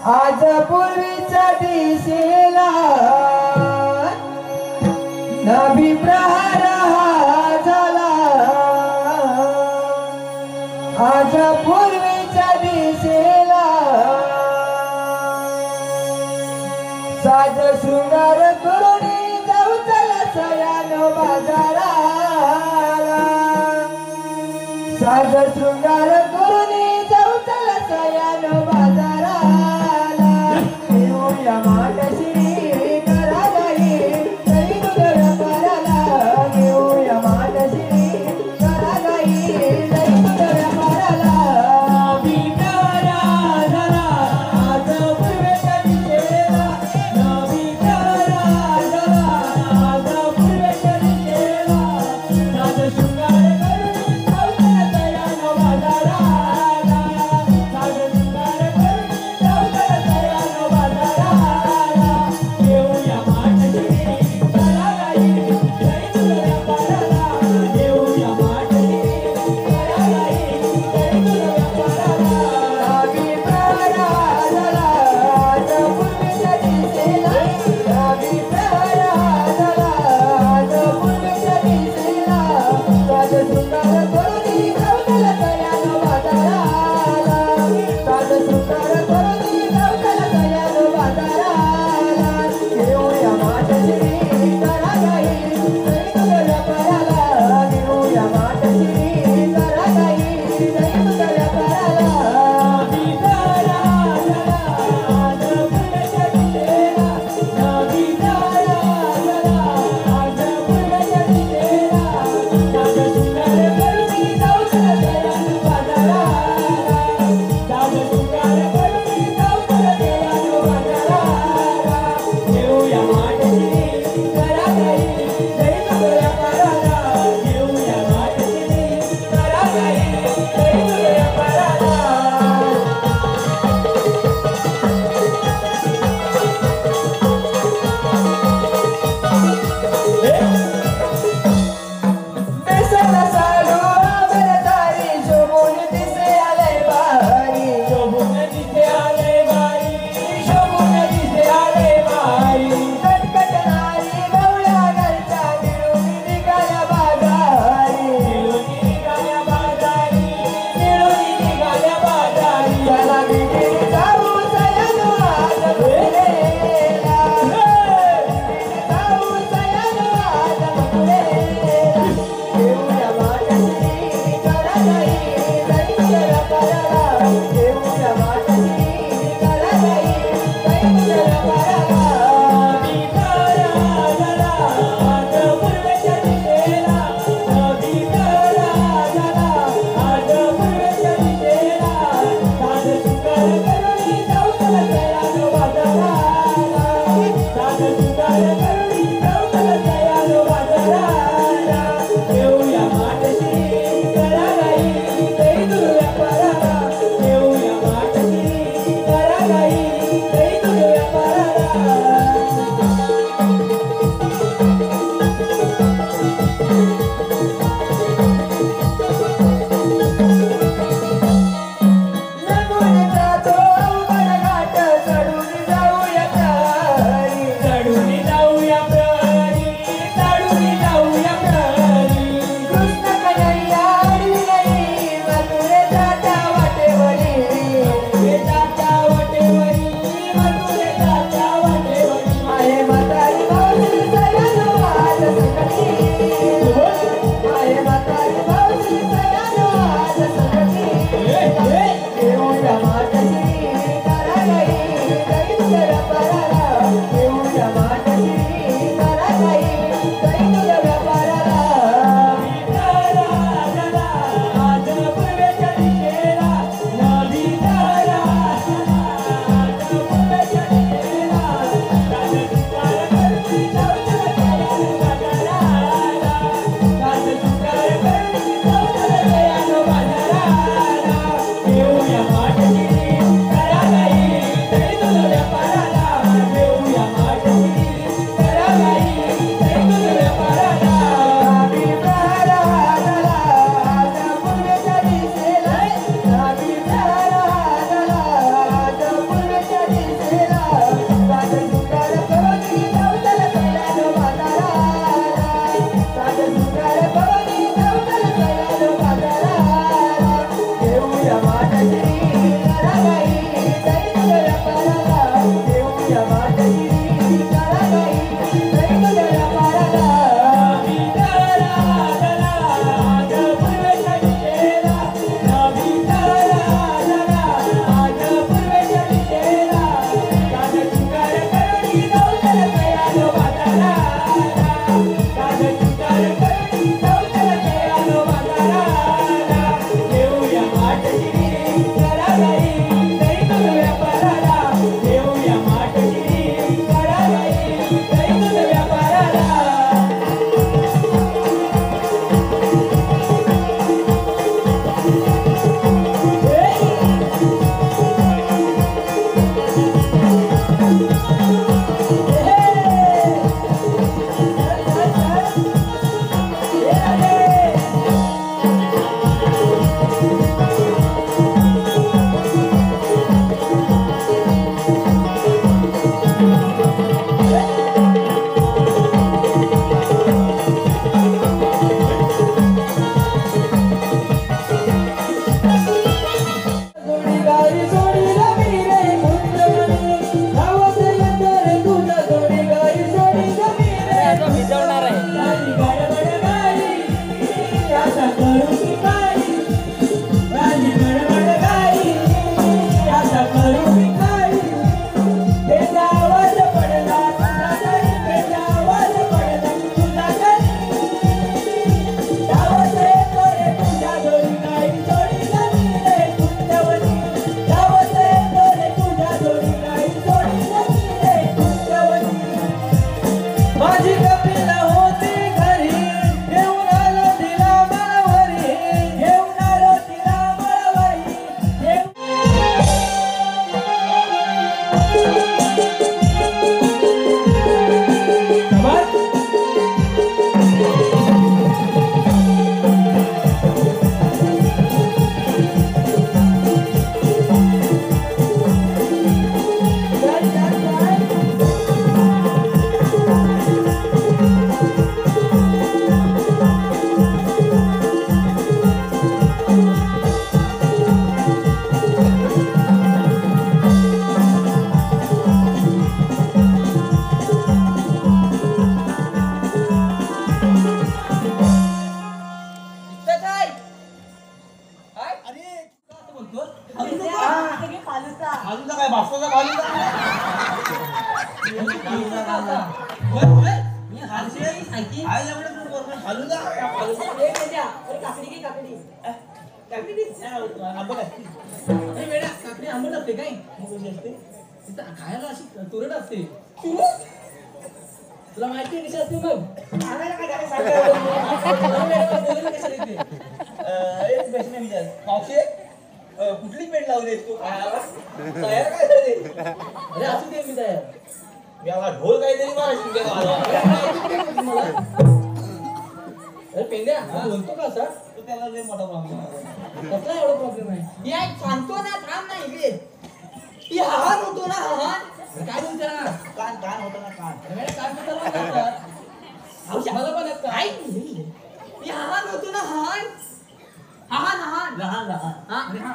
आज पूर्वीच्या दिशेला नभी प्रहार हा झाला। आज पूर्वीच्या दिशेला साज शृंगार करुणी जाऊ चला सयानो बाजाराला। साज शृंगार करुणी जाऊ चला सयानो बाजाराला। येऊया मानसी करालाई तरी तुझ्या व्यापाराला। येऊया मानसी करालाई तरी तुझ्या व्यापाराला। नवी प्रहार झाला आज पूर्वेच्या दिशेला। नवी प्रहार झाला आज पूर्वेच्या दिशेला। साज शृंगार करून जाऊ चला सयानो बाजाराला। साज शृंगार करून जाऊ चला सयानो बाजाराला। येऊया मानसी करालाई तरी तुझ्या व्यापाराला। येऊया मानसी करालाई काय अरे असं बोलतो खालूचा काय बापसाचा खालूचा मी हारशे सायकी आई एवढं तू बोलतो खालूचा आंबट असते अरे वेड्या काकडी आंबट असते काय मग कशी असते तिथं खायला अशी तुरट असते तुला माहिती आहे कशी असते मग बोलायला कशाला येते एक प्रश्न विचार मावशे कुठली पेंट लावलीस तू खायला तयार काय झाली अरे असू दे मी तयार मी आता ढोल काहीतरी मला शिंगे मला अरे पेंड्या बोलतो का असा तो त्याला लय मोठा प्रॉब्लेम कसला एवढा प्रॉब्लेम आहे या सांगतो ना थांब ना इकडे ती हाहान होतो ना हाहान काय बोलते ना कान कान होता ना कान अरे वेड्या काय बोलतात मला पण येतात काय ती हाहान होतो ना हाहान हाहान हाहान लहान लहान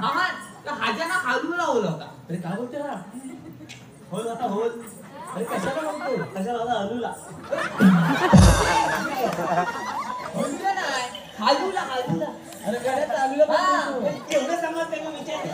हाहान तर हाजाना हालू लावला होता अरे काय बोलते ना होल आता होल अरे कशाला बोलतो कशाला होता अलूला म्हणजे नाही हालूला हालूला अरे गाड्या चालूला हा. बोलतो एवढं समजते का विचार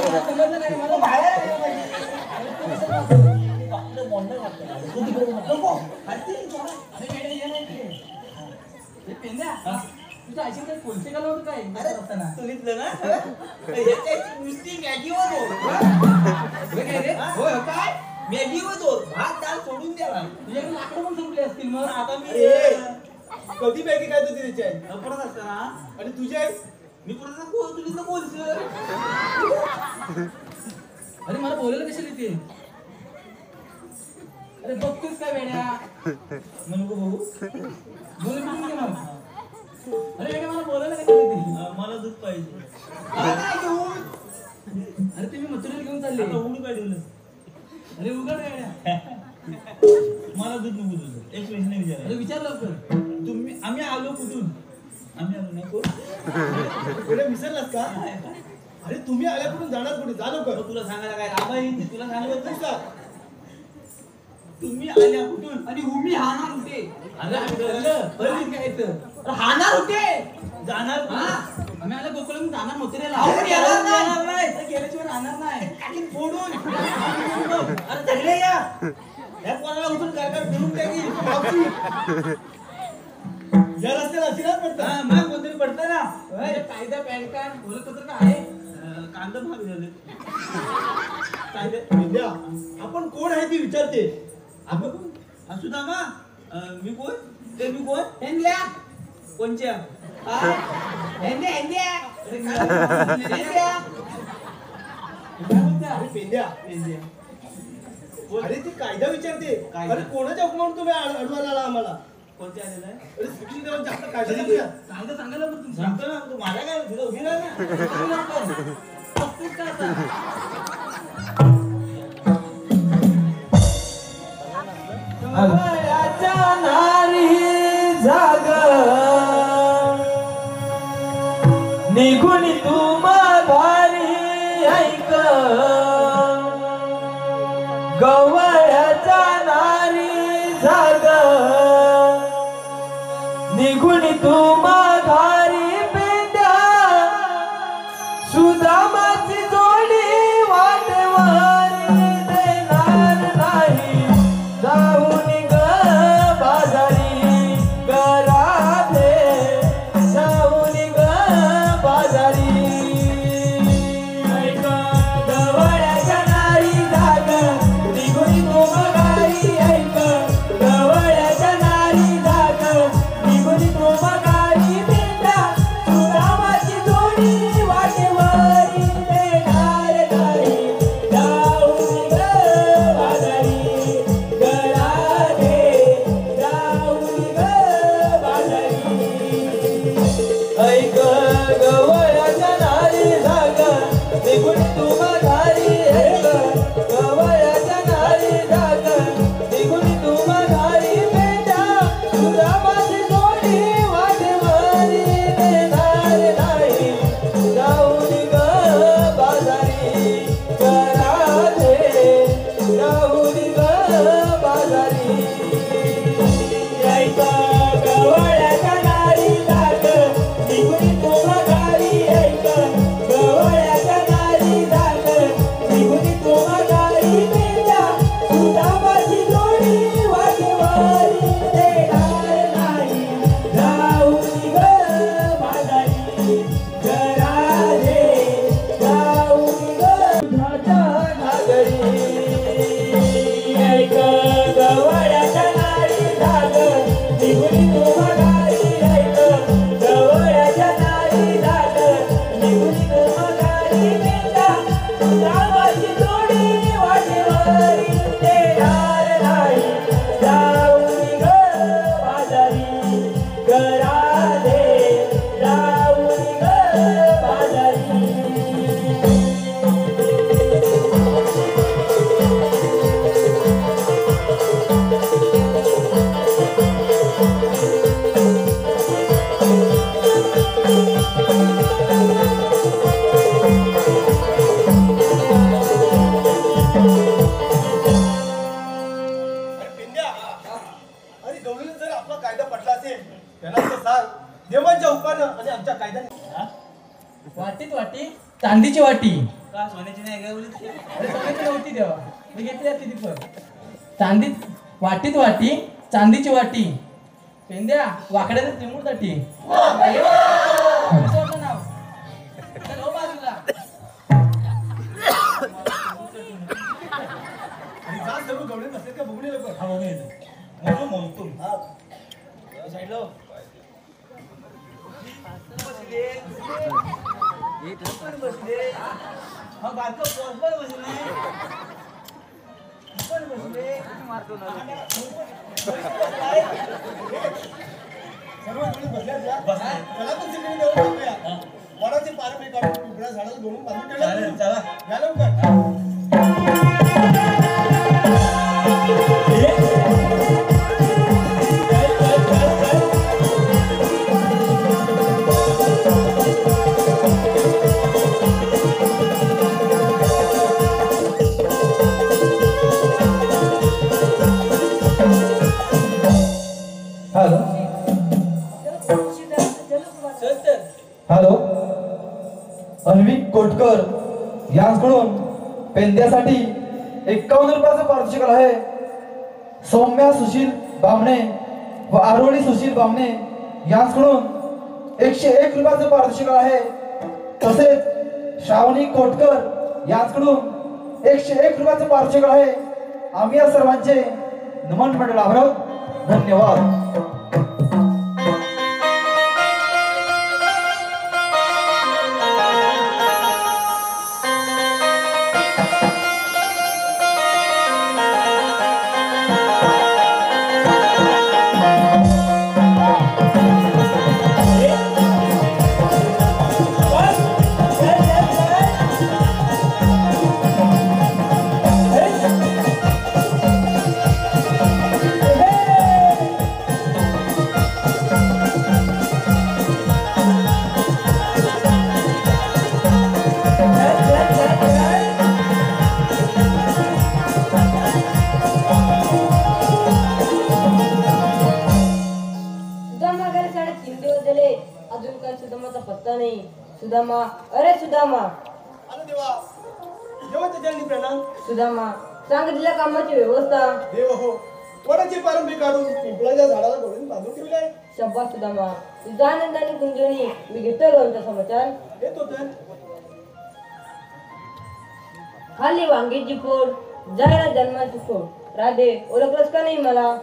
मला समजलं नाही मला बाहेर आपलं मोंडं घातलं नको अरे वेड्या ये नाही इकडे. हे पेंड्या तुझ्या आईशी काही कोणते गाला होतं काय असताना तुझितलं ना ह्याच्याची नुसती मॅगी होतो हे काय रे होय काय मॅगी होतो भात डाळ सोडून द्यावा तुझ्याकडे लाकडं पण संपले असतील मग आता मी कधी मॅगी काय होती त्याची आई परत असताना आणि तुझी आई मी परत तुझीच बोलतो अरे मला बोलायला कशाला येते अरे बघतोस काय वेड्या नको बघू बोल म्हणून घे मग अरे वेड्या मला बोलायला कशाला येते मला दूध पाहिजे अरे तुम्ही मथुरेला घेऊन चालले आता उडी पाहिजे अरे उघड वेड्या मला दूध नको तुझं एक प्रश्न अरे विचार विचार लवकर आम्ही आलो कुठून आम्ही आलो नको पुढे विसरलास का अरे तुम्ही आल्या कुठून जाणार कुठे जा लवकर तुला सांगायला काय राबा येईल तुला सांगायला तू सांग. तुम्ही आल्या कुठून आणि उमी हाणार होते अरे आम्ही ठरलं बरं काय येतं हाणार होते जाणार हा आम्ही आलं गोकुळातून जाणार मथुरेला आपण येणार नाही. अरे गेल्याशिवाय राहणार नाही टाकीन फोडून अरे सगळे या कोणाला उठून काय फिरून टाकी मावशी. या रस्त्याला अशी नाही पडतात मग कोणतरी पडतं ना अरे कायदा पॅन कार्ड ओळखपत्र काय आहे कांदा महाग झाले कांदे विद्या, आपण कोण आहे ती विचारते आपण असू दा मा मी कोण ते मी कोण हेंद्या कोणच्या हेंद्या हेंद्या अरे काय बोलतोय? काय बोलतोय? अरे पेंड्या अरे ती कायदा विचारते कायदा? अरे कोणाच्या हुकमावर तुम्ही अडवायला आला आम्हाला कोणत्या आलेला आहे अरे शिक्षण देऊन जास्त कायदा सांगूया कायदा सांगायला पण तुमचा सांगतो ना तू मला काय तुला उभी राहा ना बघतोस का आता? वयाच्या नारी जाग निघून तू माघारी ऐक गवळ्याच्या नारी जाग निघून तू माघारी पेंड्या सुदामाची जोडी वाटवारी देणार नाही जाऊन ग बाजारी गराधे जाऊन ग बाजारी ऐक गवळ्याच्या नारी जाग निघून तू माघारी ऐक गवळ्याच्या नारी जाग निघून तू माघारी पेंड्या सुदामाची जोडी वाटेवारी देणार नाही जाऊन ग बाजारी गराधे जाऊन ग बाजारी ऐक गवळ्याच्या नारी जाग निघून तू माघारी ऐक गवळ्याच्या नारी जाग निघून तू माघारी पेंड्या सुदामाची जोडी वाटेवारी देणार नाही जाऊन ग बाजारी गराधे जाऊन ग बाजारी ऐक गवळ्याच्या नारी जाग निघून वाटीत वाटी चांदीची वाटी. का सोन्याची नाही काय बोलली? अरे सोन्याची नव्हती तेव्हा, मी घेतली असती ती पण. चांदीत वाटीत वाटी चांदीची वाटी. पेंद्या वाकड्याचं चिमूट साठी. नाव चल हो बाजूला. आणि जा सर्व गवडे नसतात का बघून लवकर. हा बघून येतो. म्हणतो हा साईडला बसले. हा बारका पोस्टर बसले. सर्व गवडे बसल्यात जा. त्याला पण सिमेंट देऊन टाकूया. वडाचे पारंबी काढून पिंपळा झाडाला दोन बांधून ठेवले. चला या लवकर. हॅलो चल तर. हॅलो अन्विक कोटकर यांकडून पेंद्यासाठी 51 रुपयाचं पारितोषिक आहे. सौम्या सुशील बामणे व आरोळी सुशील बामणे यांकडून 101 रुपयाचं पारितोषिक आहे. तसेच श्रावणी कोटकर यांकडून 101 रुपयाचं पारितोषिक आहे. आम्ही या सर्वांचे नमन मंडळ आभार. धन्यवाद. अजून काय सुदामाचा पत्ता नाही. सुदामा, अरे सुदामा. अरे देवा देवाच्या चरणी प्रणाम. सुदामा, सांगितलेल्या कामाची व्यवस्था. देव हो, वडाची पारंबी काढून पिंपळाच्या झाडाला दोन बांधून ठेवले. शब्बा सुदामा, तुझा आनंदाने गुंजवणी मी घेतो लोणचा समाचार. येतो तर खाली वांग्याची फोड, जायला जन्माची फोड. राधे, ओळखलंस का नाही मला?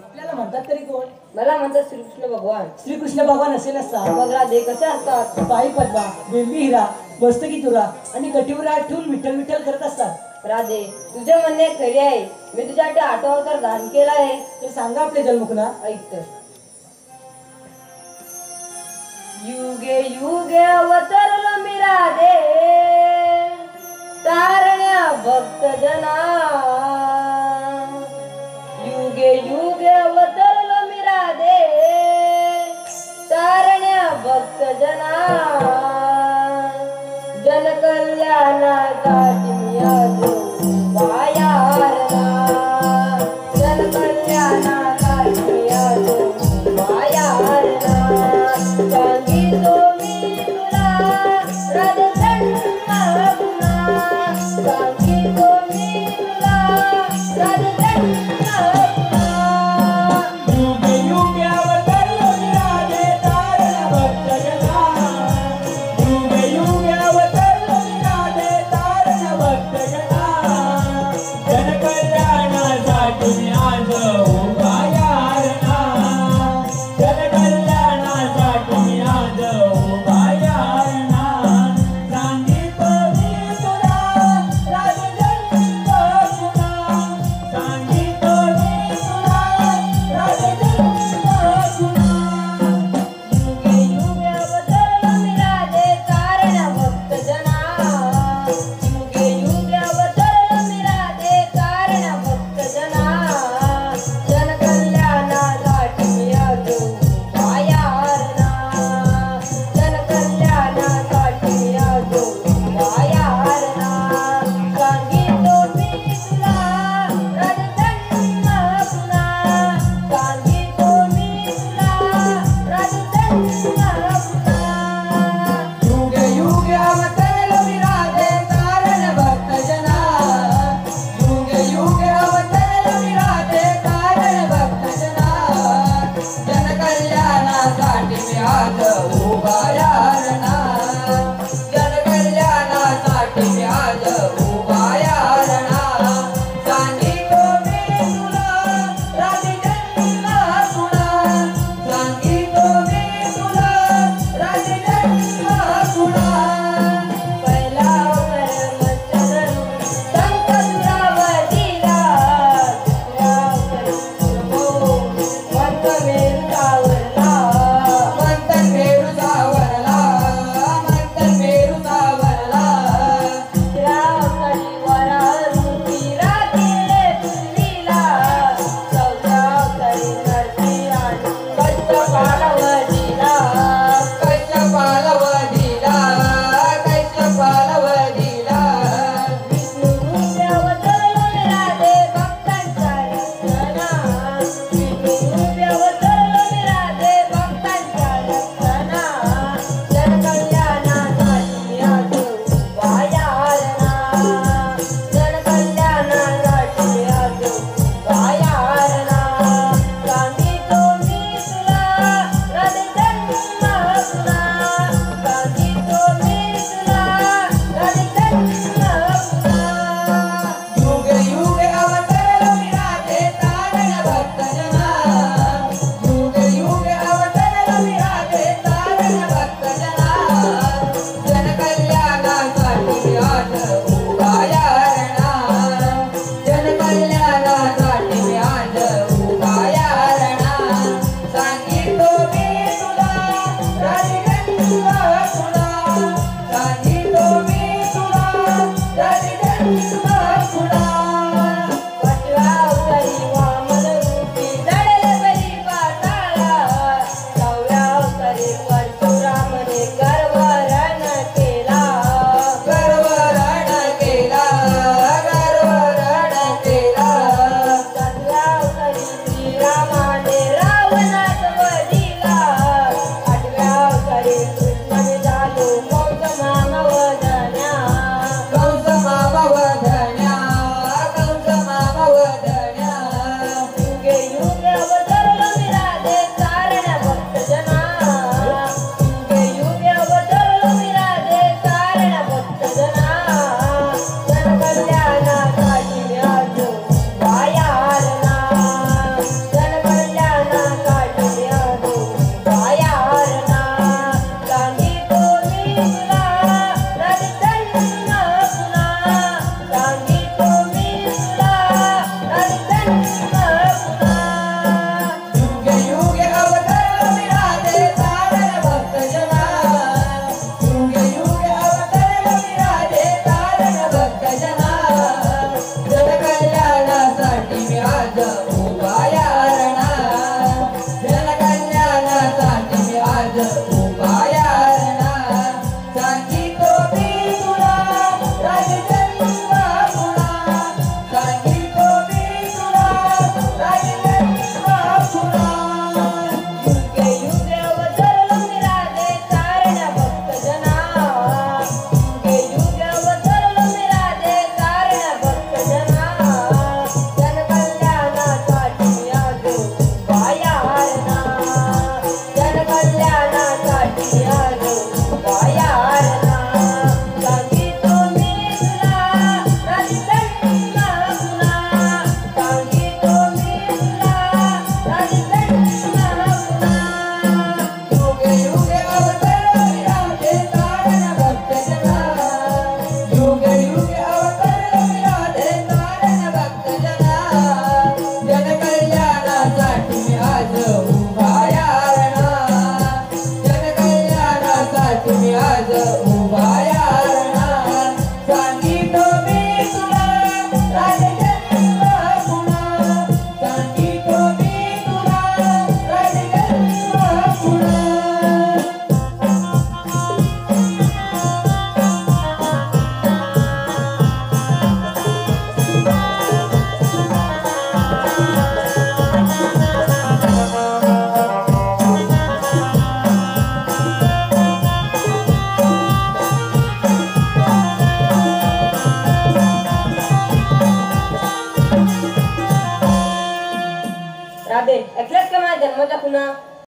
आपल्याला म्हणतात तरी कोण? मला म्हणतात श्रीकृष्ण भगवान. श्रीकृष्ण भगवान असे नसतात. मग राधे कशा असतात? पायी पद्मा, बेंबी हिरा, मस्तकी तुरा आणि कटीवर हात ठेवून विठ्ठल विठ्ठल करत असतात. राधे, तुझे म्हणणे खरे आहे. मी तुझ्यासाठी 8 अवतार धारण केला आहे. ते सांगा आपले जन्मकुना. ऐक तर. युगे युगे अवतरलो मी राधे, तारण्या भक्त जना. युगे युगे अवतरलो मी राधे, तारण्या भक्त जना. जन कल्याणासाठी मी आलो मायारना. जन कल्याणासाठी मी आलो मायारना. सांगितो मी तुला राधे जन्म गुणा. सांगितो मी तुला राधे जन्म गुणा. युगे युगे अवतरलो मी राधे, तारणा भक्त जना. युगे युगे अवतरलो मी राधे, आज